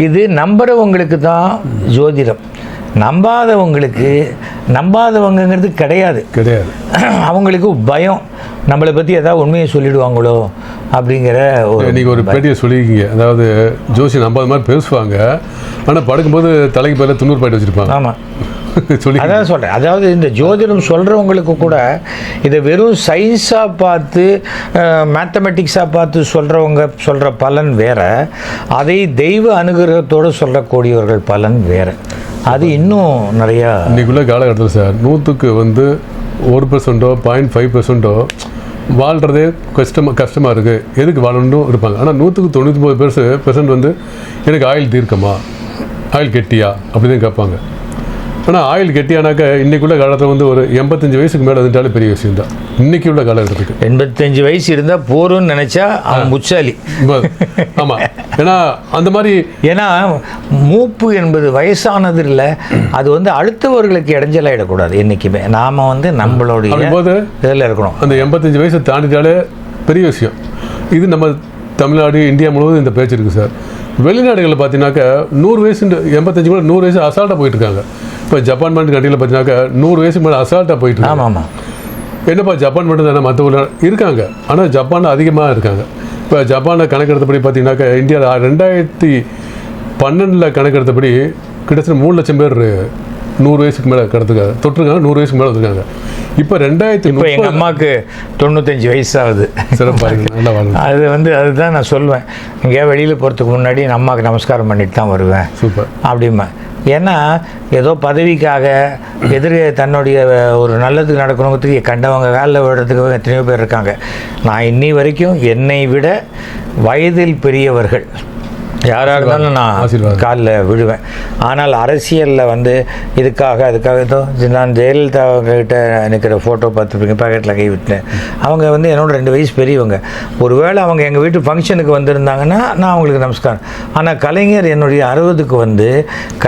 இது நம்புறவங்களுக்கு தான் ஜோதிடம், நம்பாதவங்கிறது கிடையாது. அவங்களுக்கு பயம், நம்மளை பற்றி ஏதாவது உண்மையை சொல்லிடுவாங்களோ அப்படிங்கிற நீங்கள் ஒரு பேட்டியை சொல்லியிருக்கீங்க. அதாவது ஜோசி நம்பாத மாதிரி பேசுவாங்க, ஆனால் படுக்கும்போது தலைக்கு பேரில் 90 பாயிண்ட் வச்சுருப்பாங்க. ஆமாம், அதான் சொல்கிறேன். அதாவது இந்த ஜோதிடம் சொல்கிறவங்களுக்கு கூட இதை வெறும் சயின்ஸாக பார்த்து மேத்தமெட்டிக்ஸாக பார்த்து சொல்கிற பலன் வேறு, அதை தெய்வ அனுகிரகத்தோடு சொல்லக்கூடியவர்கள் பலன் வேறு. அது இன்னும் நிறையா இன்றைக்குள்ள காலகட்டத்தில் சார் 100க்கு 1%, 0.5% வாழ்கிறதே கஷ்டமாக இருக்குது, எதுக்கு வாழணும் இருப்பாங்க. ஆனால் 100க்கு 99% எனக்கு ஆயில் தீர்க்கமா, ஆயில் கெட்டியா அப்படி தான் கேட்பாங்க. ஆனால் ஆயில் கெட்டியானாக்கா இன்றைக்குள்ள காலத்தில் ஒரு 85 வயசுக்கு மேலே வந்துட்டாலே பெரிய விஷயம் தான். இன்றைக்கி உள்ள காலகட்டத்துக்கு 85 வயசு இருந்தால் போரும்னு நினச்சா அவன் முச்சாலி. ஆமாம், ஏன்னா அந்த மாதிரி, ஏன்னா மூப்பு என்பது வயசானது இல்லை, அது அடுத்தவர்களுக்கு இடைஞ்சலாயிடக்கூடாது. என்றைக்குமே நாம் நம்மளுடைய போது இதில் இருக்கணும். அந்த 85 வயசை தாண்டிட்டாலே பெரிய விஷயம். இது நம்ம தமிழ்நாடு, இந்தியா முழுவதும் இந்த பேச்சு இருக்குது சார். வெளிநாடுகளில் பார்த்தீங்கன்னாக்கா 100 வயசு 85 கூட 100 வயசு அசால்ட்டாக போயிட்டுருக்காங்க. இப்போ ஜப்பான் மாதிரி கண்ட்ரியில் பார்த்தீங்கன்னாக்கா 100 வயசுக்கு மேலே அசால்ட்டாக போயிட்டு. ஆமாம், என்னப்பா ஜப்பான் மட்டும் தானே, மற்ற ஊரில் இருக்காங்க, ஆனால் ஜப்பானில் அதிகமாக இருக்காங்க. இப்போ ஜப்பானில் கணக்கெடுத்தபடி பார்த்தீங்கன்னாக்கா இந்தியாவில் 2012 கணக்கெடுத்தபடி கிட்டத்தட்ட 3 லட்சம் பேர் 100 வயசுக்கு மேலே தொட்டிருக்காங்க, 100 வயசுக்கு மேலே வந்துருக்காங்க. இப்போ 2030 எங்கள் அம்மாவுக்கு 95 வயசாகுது. சிறப்பாக நல்லா வாங்க. அது அதுதான் நான் சொல்லுவேன், எங்கேயா வெளியில் போகிறதுக்கு முன்னாடி நான் அம்மாவுக்கு நமஸ்காரம் பண்ணிட்டு தான் வருவேன். சூப்பர் அப்படிமா. ஏன்னா ஏதோ பதவிக்காக தன்னுடைய ஒரு நல்லதுக்கு நடக்கணுங்கிறதுக்கு கண்டவங்க காலில் விடுறதுக்கு எத்தனையோ பேர் இருக்காங்க. நான் இன்னி வரைக்கும் என்னை விட வயதில் பெரியவர்கள் யாராக இருந்தாலும் நான் காலில் விழுவேன். ஆனால் அரசியலில் அதுக்காக நான் ஜெயலலிதா கிட்ட நிற்கிற ஃபோட்டோ பார்த்துருப்பீங்க, பாக்கெட்டில் கை விட்டேன். அவங்க என்னோட 2 வயசு பெரியவங்க. ஒருவேளை அவங்க எங்கள் வீட்டு ஃபங்க்ஷனுக்கு வந்திருந்தாங்கன்னா நான் அவங்களுக்கு நமஸ்காரம். ஆனால் கலைஞர் என்னுடைய 60க்கு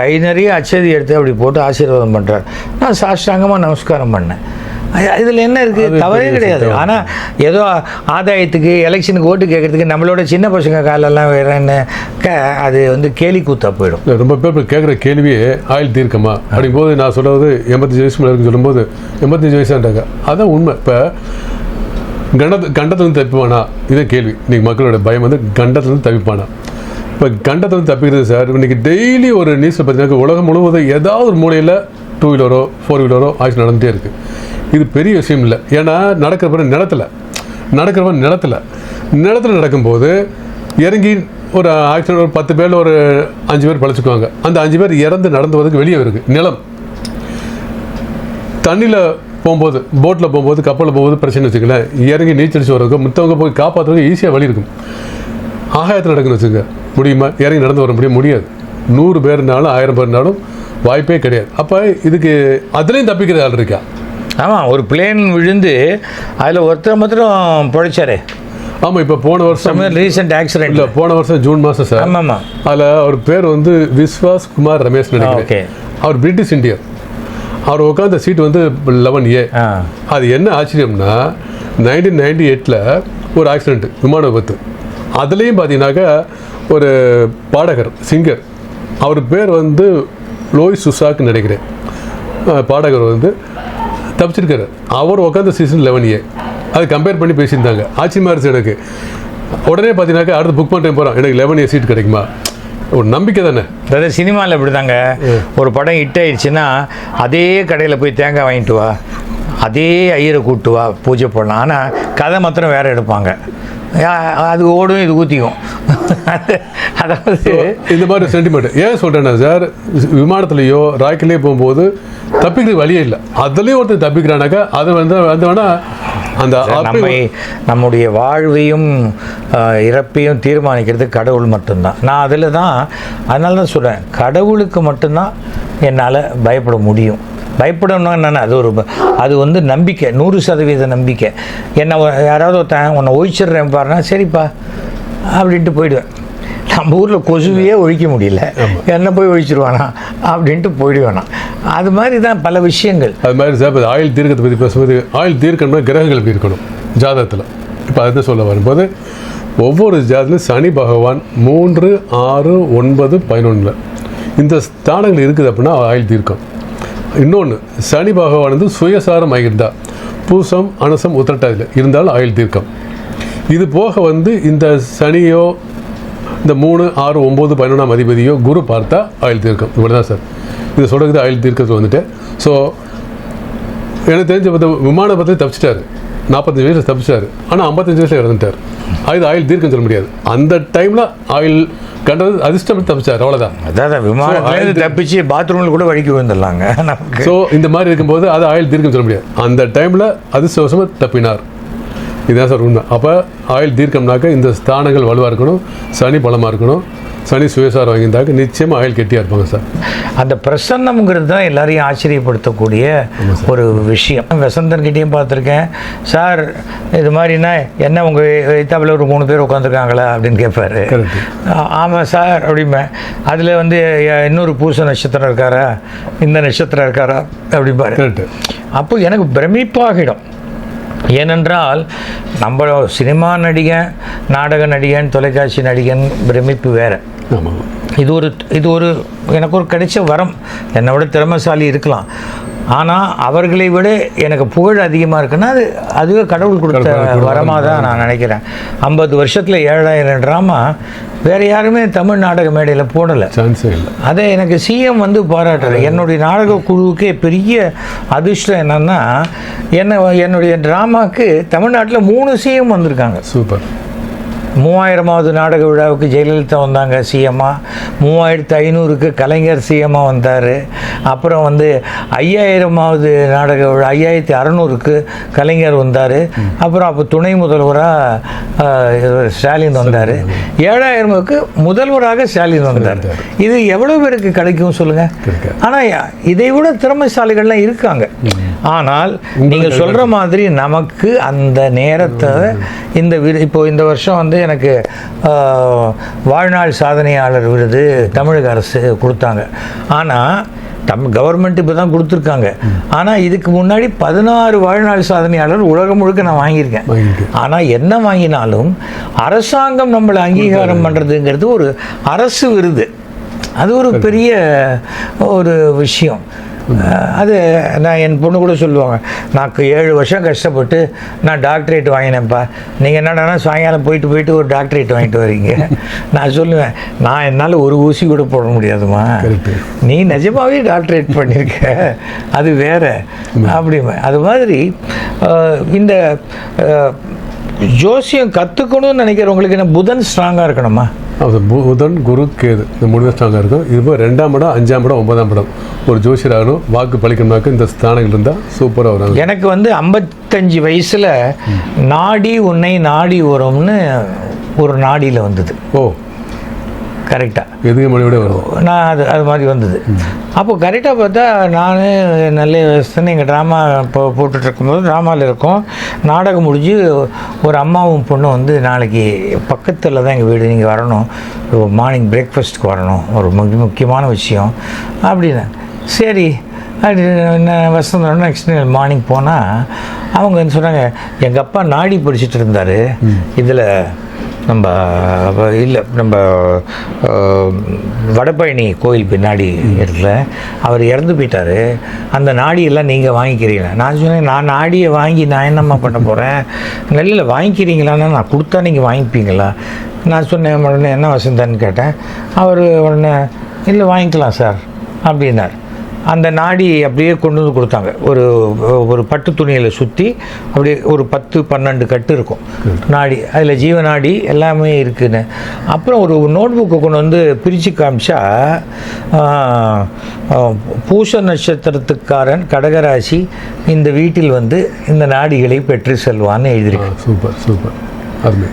கை நிறைய அச்சதி எடுத்து அப்படி போட்டு ஆசீர்வாதம் பண்ணுறார். நான் சாஷ்டாங்கமாக நமஸ்காரம் பண்ணேன். இதில் என்ன இருக்குது? தவறே கிடையாது. ஆனால் ஏதோ ஆதாயத்துக்கு எலெக்ஷனுக்கு ஓட்டு கேட்குறதுக்கு நம்மளோட சின்ன பசங்க காலெல்லாம் வேறன்னு அது கேலி கூத்தா போயிடும். ரொம்ப பேர் கேட்குற கேள்வியே ஆயில் தீர்க்கமா அப்படிங்கும்போது நான் சொல்கிறது 85 வயசு மேலே இருக்குன்னு சொல்லும்போது 85 வயசான்றாங்க. அதான் உண்மை. இப்போ கண்டத்துலேருந்து தப்பிப்பானா இதை கேள்வி. இன்றைக்கி மக்களோட பயம் கண்டத்துலேருந்து தப்பிப்பானா. இப்போ கண்டத்துலேருந்து தப்பிக்கிறது சார், இன்றைக்கி டெய்லி ஒரு நியூஸில் பார்த்தீங்கன்னா உலகம் முழுவதும் ஏதாவது ஒரு மூலையில் 2 வீலரோ 4 வீலரோ ஆக்சிடென்ட் நடந்துகிட்டே இருக்குது. இது பெரிய விஷயம் இல்லை. ஏன்னா நடக்கிறப்ப நிலத்தில் நடக்கும்போது இறங்கி ஒரு ஆக்சிடென்ட் ஒரு 10 பேரில் ஒரு 5 பேர் பழச்சிக்குவாங்க. அந்த 5 பேர் இறந்து நடந்து வரதுக்கு வெளியே இருக்குது நிலம். தண்ணியில் போகும்போது, போட்டில் போகும்போது, கப்பலில் போகும்போது பிரச்சனை வச்சுக்கல, இறங்கி நீச்சடிச்சு வரதுக்கு மற்றவங்க போய் காப்பாற்றுறதுக்கு ஈஸியாக வழி இருக்கும். ஆகாயத்தில் நடக்குன்னு வச்சுக்க முடியுமா? இறங்கி நடந்து வர முடியாது. 100 பேர்னாலும் 1000 பேர்னாலும் வாய்ப்பே கிடையாது. அப்போ இதுக்கு அதுலேயும் தப்பிக்கிற ஆள் இருக்கா? ஆமாம், ஒரு பிளேன் விழுந்து அதில் ஒருத்தர் மாத்திரம் பிழைச்சாரு. ஆமாம், இப்போ போன வருஷம் ரீசெண்ட் ஆக்சிடென்ட் இல்லை, போன வருஷம் ஜூன் மாதம் சார். ஆமாம், அதில் அவர் பேர் விஸ்வாஸ் குமார் ரமேஷ் நினைக்கிறேன். அவர் பிரிட்டிஷ் இந்தியன். அவர் உட்காந்த சீட் 11A. அது என்ன ஆச்சரியம்னா 1998 ஒரு ஆக்சிடென்ட், விமான விபத்து. அதுலேயும் பார்த்தீங்கன்னாக்கா ஒரு பாடகர், சிங்கர், அவர் பேர் லோய் சுசாக்கு நினைக்கிறேன். பாடகர் தப்பிச்சிருக்காரு. அவர் உட்காந்த சீசன் 11A. அது கம்பேர் பண்ணி பேசியிருந்தாங்க. ஆச்சரியமாக இருந்துச்சு எனக்கு. உடனே பார்த்தீங்கன்னாக்கா அடுத்து புக் பண்ண டைம் போகிறோம், எனக்கு 11A சீட் கிடைக்குமா? ஒரு நம்பிக்கை தானே. அதாவது சினிமாவில் இப்படி தாங்க, ஒரு படம் ஹிட் ஆயிடுச்சுன்னா அதே கடையில் போய் தேங்காய் வாங்கிட்டு வா, அதே ஐயரை கூப்பிட்டு வா, பூஜை போடலாம். ஆனால் கதை மாத்திரம் வேறு எடுப்பாங்க. அது ஓடும், இது ஊற்றிக்கும். அதாவது இந்த மாதிரி சென்டிமெண்ட் ஏன் சொல்கிறேன்னா சார், விமானத்துலேயோ ராக்கெட்லேயோ போகும்போது தப்பிக்கிறது வழியே இல்லை. அதுலேயும் ஒருத்தர் தப்பிக்கிறானாக்கா அது வேணா அந்த நம்முடைய வாழ்வையும் இறப்பையும் தீர்மானிக்கிறது கடவுள் மட்டும்தான். நான் அதனால தான் சொல்கிறேன், கடவுளுக்கு மட்டும்தான் என்னால் பயப்பட முடியும். பயப்படணும்னா என்னென்ன, அது நம்பிக்கை, 100% நம்பிக்கை. என்னை யாராவது ஒருத்தன் உன்னை ஒழிச்சிடுறேன் பாருன்னா சரிப்பா அப்படின்ட்டு போயிடுவேன். நம்ம ஊரில் கொசுவையே ஒழிக்க முடியல, என்ன போய் ஒழிச்சிருவானா அப்படின்ட்டு போயிடுவேனா. அது மாதிரி தான் பல விஷயங்கள். அது மாதிரி சார், இப்போ ஆயில் தீர்க்கத்தை பற்றி பேசும்போது ஆயில் தீர்க்கணும்னா கிரகங்கள் எப்படி இருக்கணும் ஜாதகத்தில். இப்போ அதை சொல்ல வரும்போது ஒவ்வொரு ஜாதகத்திலும் சனி பகவான் 3, 6, 9, 11 இந்த ஸ்தானங்கள் இருக்குது அப்படின்னா ஆயுள் தீர்க்கம். இன்னொன்று, சனி பகவான் வந்து சுயசாரம் ஆகியிருந்தா பூசம், அனுசம், உத்திரட்டாதியில் இருந்தாலும் ஆயுள் தீர்க்கம். இது போக வந்து இந்த சனியோ இந்த 3, 6, 9, 11 அதிபதியோ குரு பார்த்தா ஆயுள் தீர்க்கம். இவ்வளோ தான் சார் இது சொல்கிறது ஆயுள் தீர்க்கத்தில் வந்துட்டு. ஸோ எனக்கு தெரிஞ்ச விமான பற்றி தப்பிச்சிட்டாரு, 45 வயசில் தப்பிச்சாரு, ஆனால் 55 வயசில் இறந்துட்டார். அது ஆயுள் தீர்க்கம் சொல்ல முடியாது. அந்த டைமில் ஆயுள் கண்டது அதிர்ஷ்டம் தப்பிச்சார், அவ்வளோதான். அதான் விமானத்தில் தப்பிச்சு பாத்ரூமில் கூட வழிக்கு வந்துடலாங்க நமக்கு. ஸோ இந்த மாதிரி இருக்கும்போது அது ஆயுள் தீர்க்கம் சொல்ல முடியாது. அந்த டைமில் அதிர்ஷ்டவசமாக தப்பினார். இதுதான் சார் உண்மை. அப்போ ஆயுள் தீர்க்கம்னாக்க இந்த ஸ்தானங்கள் வலுவாக இருக்கணும், சனி பலமாக இருக்கணும், சனி சுயசாரம் வாங்கியிருந்தாக்க நிச்சயமாக ஆயுள் கெட்டியாக இருப்பாங்க சார். அந்த பிரசன்னம்ங்கிறது தான் எல்லாரையும் ஆச்சரியப்படுத்தக்கூடிய ஒரு விஷயம். வசந்தன்கிட்டையும் பார்த்துருக்கேன், சார் இது மாதிரினா என்ன உங்கள் எத்தாப்பில் ஒரு 3 பேர் உட்காந்துருக்காங்களா அப்படின்னு கேட்பாரு. ஆமாம் சார் அப்படிம்பேன். அதில் வந்து இன்னொரு பூச நட்சத்திரம் இருக்காரா, இந்த நட்சத்திரம் இருக்காரா அப்படிம்பாரு. கரெக்டு. அப்போ எனக்கு பிரமிப்பாகிடும். ஏனென்றால் நம்ம சினிமா நடிகன், நாடக நடிகன், தொலைக்காட்சி நடிகன் பிரமிப்பு வேறு. இது ஒரு எனக்கு ஒரு கிடைச்ச வரம். என்னை விட திறமைசாலி இருக்கலாம், ஆனால் அவர்களை விட எனக்கு புகழ் அதிகமாக இருக்குன்னா அதுவே கடவுள் கொடுத்த வரமாக தான் நான் நினைக்கிறேன். 50 வருஷத்தில் 7000 ட்ராமா வேறு யாருமே தமிழ் நாடக மேடையில் போடலை. அதை எனக்கு சிஎம் வந்து பாராட்டுறது. என்னுடைய நாடக குழுவுக்கே பெரிய அதிர்ஷ்டம் என்னென்னா, என்னுடைய ட்ராமாவுக்கு தமிழ்நாட்டில் 3 சிஎம் வந்திருக்காங்க. சூப்பர். 3000வது நாடக விழாவுக்கு ஜெயலலிதா வந்தாங்க சிஎம்மா, 3500க்கு கலைஞர் சிஎம்மாக வந்தார். அப்புறம் வந்து 5000வது நாடக விழா 5600க்கு கலைஞர் வந்தார். அப்புறம் அப்போ துணை முதல்வராக ஸ்டாலின் வந்தார். 7000க்கு முதல்வராக ஸ்டாலின் வந்தார். இது எவ்வளோ பேருக்கு கிடைக்கும் சொல்லுங்கள்? ஆனால் இதை விட திறமைசாலிகள்லாம் இருக்காங்க. ஆனால் நீங்கள் சொல்கிற மாதிரி நமக்கு அந்த நேரத்தை இப்போ இந்த வருஷம் வந்து எனக்கு வாழ்நாள் சாதனையாளர் விருது தமிழக அரசு கொடுத்தாங்க. ஆனால் கவர்மெண்ட் இப்போ தான் கொடுத்துருக்காங்க. ஆனால் இதுக்கு முன்னாடி 16 வாழ்நாள் சாதனையாளர் உலகம் முழுக்க நான் வாங்கியிருக்கேன். ஆனால் என்ன வாங்கினாலும் அரசாங்கம் நம்மளை அங்கீகாரம் பண்ணுறதுங்கிறது ஒரு அரசு விருது. அது ஒரு பெரிய ஒரு விஷயம். அது நான் என் பொண்ணு கூட சொல்லுவாங்க, நான் 7 வருஷம் கஷ்டப்பட்டு நான் டாக்டரேட் வாங்கினேன்ப்பா, நீங்கள் என்னடானா சாயங்காலம் போயிட்டு ஒரு டாக்டரேட் வாங்கிட்டு வரீங்க. நான் சொல்லுவேன், நான் என்னால் ஒரு ஊசி கூட போட முடியாதுமா, நீ நிஜமாகவே டாக்டரேட் பண்ணியிருக்க, அது வேற அப்படிமா. அது மாதிரி இந்த ஜோசியம் கற்றுக்கணும்னு நினைக்கிறவங்களுக்கு என்ன புதன் ஸ்ட்ராங்காக இருக்கணுமா? புதன், குரு, கேது இந்த 3 ஸ்ட்ராங்காக இருக்கும். இது போய் 2ஆம் இடம், 5ஆம் இடம், 9ஆம் இடம் ஒரு ஜோசியராகணும். வாக்கு பழிக்கணும்னாக்க இந்த ஸ்தானங்கள் இருந்தால் சூப்பராக வரும். எனக்கு வந்து 55 வயசில் நாடி உன்னை நாடி வரும்னு ஒரு நாடியில் வந்தது. ஓ, கரெக்டாக எதுக்கு மொழியோட வரும். நான் அது மாதிரி வந்தது. அப்போ கரெக்டாக பார்த்தா நான் நல்ல வயசுன்னு எங்கள் ட்ராமா இப்போ போட்டுட்ருக்கும்போது ட்ராமாவில் இருக்கோம். நாடகம் முடிஞ்சு ஒரு அம்மாவும் பொண்ணும் வந்து நாளைக்கு பக்கத்தில் தான் எங்கள் வீடு, நீங்கள் வரணும், மார்னிங் பிரேக்ஃபாஸ்ட்டுக்கு வரணும், ஒரு முக்கியமான விஷயம் அப்படின்னு. சரி அப்படின்னு வசந்தோடனே நெக்ஸ்ட் மார்னிங் போனால் அவங்க என்ன சொன்னாங்க, எங்கள் அப்பா நாடி படிச்சுட்டு இருந்தார், இதில் நம்ம வடபழனி கோயில் பின்னாடி இடத்துல அவர் இறந்து போயிட்டார், அந்த நாடியெல்லாம் நீங்கள் வாங்கிக்கிறீங்களா? நான் சொன்னேன், நான் நாடியை வாங்கி நான் என்னம்மா பண்ண போகிறேன், நெல்லில் வாங்கிக்கிறீங்களான்னா நான் கொடுத்தா நீங்கள் வாங்கிப்பீங்களா? நான் சொன்னேன். உடனே என்ன வசந்தான்னு கேட்டேன். அவர் உடனே இல்லை வாங்கிக்கலாம் சார் அப்படின்னார். அந்த நாடி அப்படியே கொண்டு வந்து கொடுத்தாங்க. ஒரு பட்டு துணியில் சுற்றி அப்படியே ஒரு 10-12 கட்டு இருக்கும் நாடி, அதில் ஜீவநாடி எல்லாமே இருக்குன்னு. அப்புறம் ஒரு நோட் புக்கை கொண்டு வந்து பிரித்து காமிச்சா, பூச நட்சத்திரத்துக்காரன் கடகராசி இந்த வீட்டில் வந்து இந்த நாடிகளை பெற்று செல்வான்னு எழுதியிருக்கேன். சூப்பர் சூப்பர், அருமை.